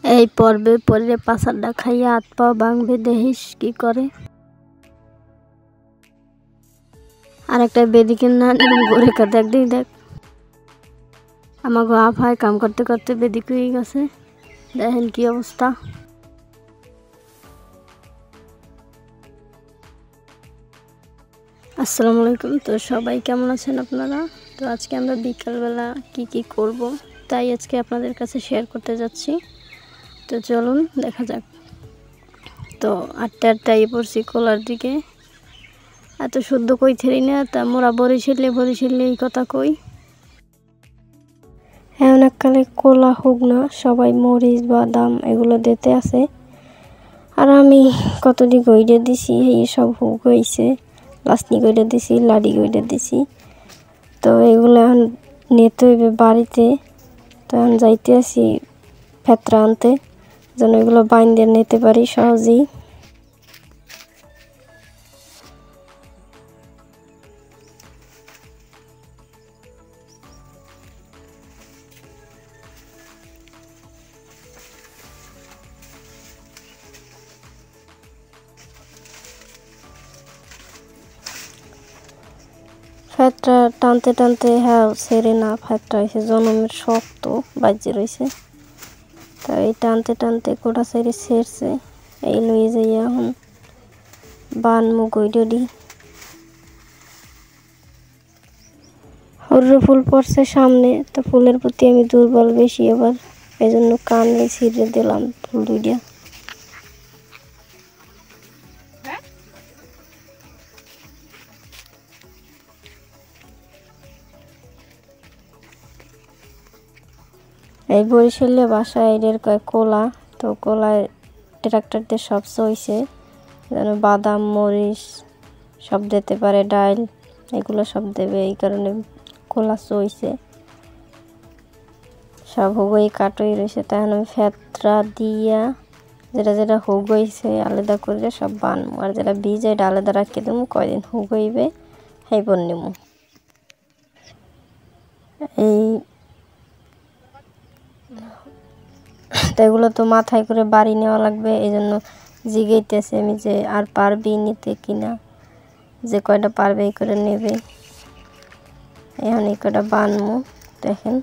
এই পর্বে পরে পাছাড়টা খাইয়া হাত পা ভাঙবে, দেখিস কি করে। আর একটা বেদিকে না ঘুরে দেখ দেখ আমাকে আফায় কাম করতে করতে বেদিক হয়ে গেছে। দেখেন কি অবস্থা। আসসালামু আলাইকুম। তো সবাই কেমন আছেন আপনারা? তো আজকে আমরা বিকালবেলা কি করব তাই আজকে আপনাদের কাছে শেয়ার করতে যাচ্ছি। তো চলুন দেখা যাক। তো 8টায় পড়ছি কোলার দিকে। এত শুদ্ধ কই থেরি না, তা মোরা বরিশালে এই কথা কই। এমন এককালে কোলা হোক না, সবাই মরিচ বাদাম এগুলো দিতে আছে। আর আমি কতদিন গইডে দিছি, এই সব হোক হয়েছে। লাসনি গইডে দিছি, লাডি গইডে দিছি। তো এগুলো এখন নিতে হইবে বাড়িতে। তো এখন যাইতে আসি ফেতরা আনতে, যেন এগুলো বাইন্দে নিতে পারি সহজেই। ফ্যাটটা টানতে টানতে হ্যাঁ ছেড়ে না, ফ্যাটটা হয়েছে জনমের শক্ত বাজ্যে রয়েছে। তাই টানতে টানতে কোটা ছেড়ছে। এই লয়ে যাই এখন বানমু গইডি। হর্র ফুল পড়ছে সামনে, তো ফুলের প্রতি আমি দুর্বল বেশি, আবার এই জন্য কানে ছিঁড়ে দিলাম ফুল দুইটা। এই বরিশালে বাসায় এদের কয় কোলা। তো কোলায় ট্রাক্টর দিয়ে সব চইছে, যেন বাদাম মরিচ সব দিতে পারে, ডাইল এগুলো সব দেবে, এই কারণে কোলা চইছে। সব হুগই কাটই রয়েছে। তাই আমি ফেতরা দিয়া যেটা হুগইছে আলাদা করে সব বানবো, আর যেটা বীজ এটা আলাদা রাখি দেবো, কয়দিন হুগইবে সেই বন নিবো। এই তো এগুলো তো মাথায় করে বাড়ি নেওয়া লাগবে, এই জন্য জিগাইতেছে আমি যে আর পারবি নিতে কিনা, যে কয়টা পারবে এই করে নেবে। এখন এই কয়টা বানবো, দেখেন।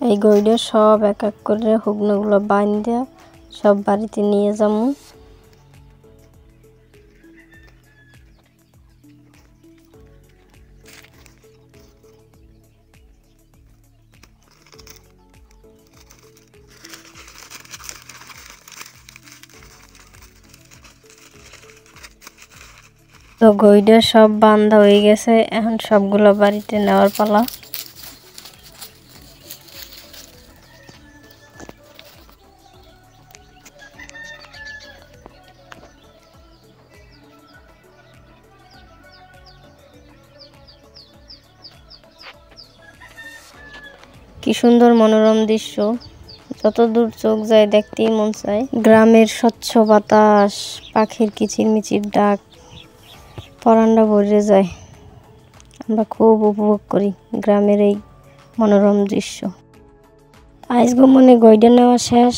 এই গইডে সব এক এক করে হুগনোগুলো বাঁধা সব বাড়িতে নিয়ে যাবো। তো গইডে সব বান্ধা হয়ে গেছে, এখন সবগুলো বাড়িতে নেওয়ার পালা। কি সুন্দর মনোরম দৃশ্য, যত দূর চোখ যায় দেখতেই মন চায়। গ্রামের স্বচ্ছ বাতাস, পাখির কিচিরমিচির ডাক, পরানটা ভরে যায়। আমরা খুব উপভোগ করি গ্রামের এই মনোরম দৃশ্য। আজকে মনে গইডা নেওয়া শেষ,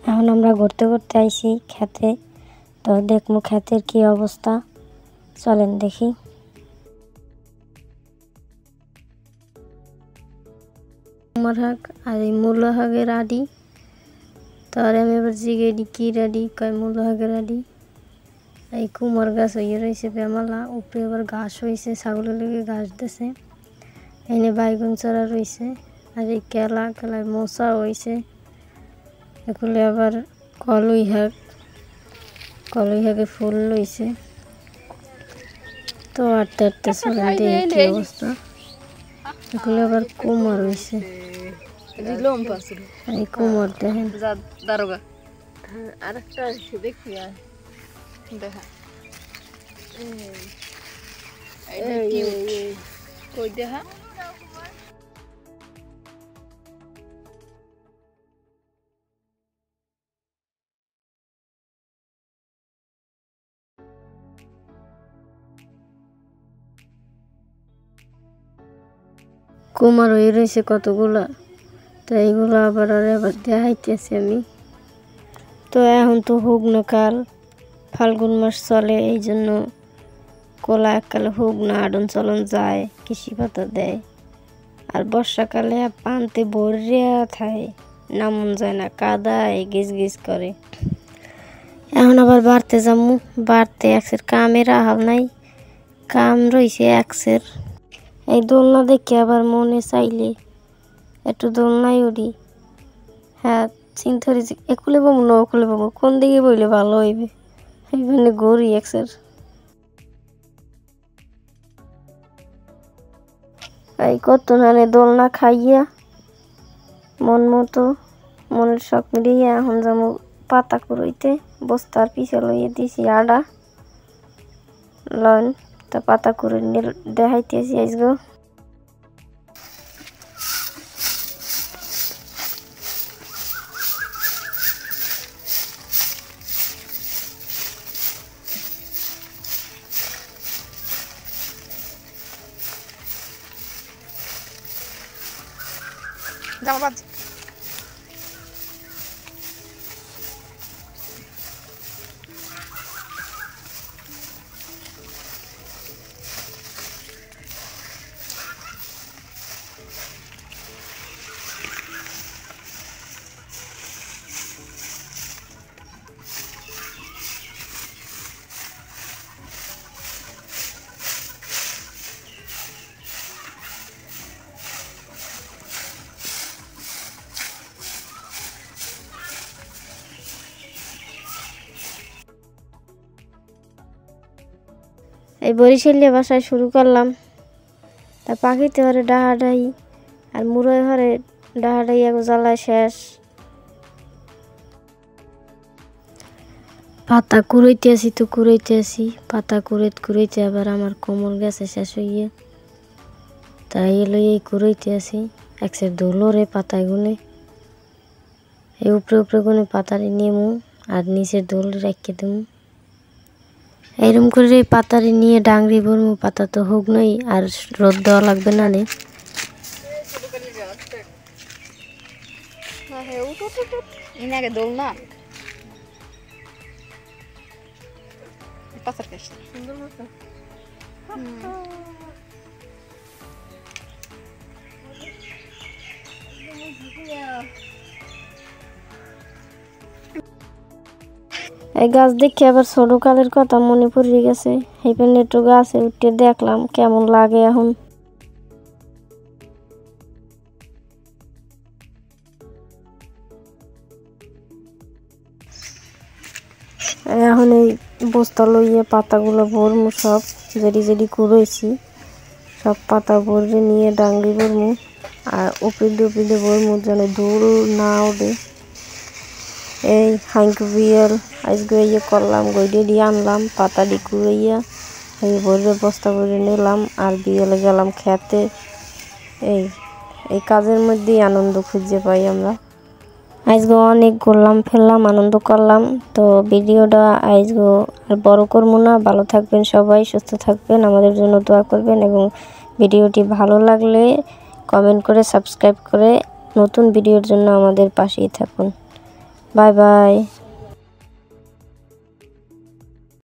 এখন আমরা ঘুরতে ঘুরতে আইছি খেতে। তো দেখমু খেতের কি অবস্থা, চলেন দেখি। কুমার শাক আর এই মূলো শাকের আডি। তার আমি এবার জিগেডি কি রাডি, কয় মূলো শাকের আডি। এই কুমার গাছ হয়ে রয়েছে বেমালা, উপরে আবার ঘাস হয়েছে, ছাগলের লেগে ঘাস দিছে। এনে বাইগুন চারা রয়েছে, আর এই কেলায় মোচা হয়েছে। এগুলো আবার কলই শাকে ফুল লইছে। তো আটতে আটতে চলে দেখি কি অবস্থা। এগুলো আবার কুমার হয়েছে, এই কুমার দেখেন। আরেকটা দেখি দেখা কই দেখা। কুমার হয়ে রয়েছে কতগুলা, তো এইগুলো আবার দেখাইতেছি আমি। তো এখন তো হুগনো কাল, ফাল্গুন মাস চলে, এই জন্য কলা এককালে হুগনা আডন চলন যায়, কৃষি পাতা দেয়। আর বর্ষাকালে পানতে ভরিয়া থাকে, নামন যায় না, কাদায় গিজ গিজ করে। এখন আবার বাড়তে যামু, বাড়তে একসের কামের আহাল নাই, কাম রয়েছে একসের। এই দোলনা দেখে আবার মনে চাইলে একটু দোলনায় উঠি। হ্যাঁ, চিন্তা করেছি একুলে পাবো না ওকুলে পাবো, কোন দিকে বইলে ভালো হইবে, এইখানে গড়ি একসের। এই কত নানে দোলনা খাইয়া মন মতো মনের শখ মিলিয়ে এখন যাবো পাতা কুড়াইতে। বস্তার পিছে লইয়ে দিছি আডা লন, তা পাতা কুড়ে দেখাইতেছি আজগো। জামা বাজ এই বরিশালিয়া বাসায় শুরু করলাম, তা পাখিতে হরে ডাহাডাহি আর মুরই হরে ডাহাডাহি এক জ্বালায় শেষ। পাতা কুড়াইতে আসি তো কুড়াইতে আসি, পাতা কুড়াইতে আবার আমার কোমর গেছে শেষ হইয়ে, তাই এলো এই কুড়াইতে আসি। একসের ধুলো রে পাতায় গুনে, এই উপরে উপরে গুনে পাতারি নেমু আর নিচের ধুল রেখে দেবো। এরম করে পাতারি নিয়ে ডাংরি ভরমু, পাতা তো হোক নই আর রোদ দেওয়া লাগবে না নে। ইনাকে দোল না পাতার টেস্ট সুন্দর মতো। এই গাছ দেখে আবার ছোট কালের কথা মনে পড়ে গেছে, এইখানে একটু গাছে উঠে দেখলাম কেমন লাগে এখন। এখন এই বস্তা লইয়ে পাতাগুলো ভরমু, সব যেটি যেটি কুড়াইছি সব পাতা ভরে নিয়ে ডাংরি ভরমু আর উপিদে ভরমু যেন ধুল না ওঠে। এই হাঁক বিয়েল আজকে ইয়ে করলাম, গইডে দিয়ে আনলাম পাতা দিয়ে কুড়াইয়া এই ভরে বস্তা ভরে নিলাম আর বিয়েলে গেলাম খেতে। এই কাজের মধ্যেই আনন্দ খুঁজে পাই আমরা। আজকে অনেক ঘুরলাম ফেললাম, আনন্দ করলাম। তো ভিডিওটা আজকে আর বড় করবো না। ভালো থাকবেন সবাই, সুস্থ থাকবেন, আমাদের জন্য দোয়া করবেন এবং ভিডিওটি ভালো লাগলে কমেন্ট করে সাবস্ক্রাইব করে নতুন ভিডিওর জন্য আমাদের পাশেই থাকুন। Bye bye.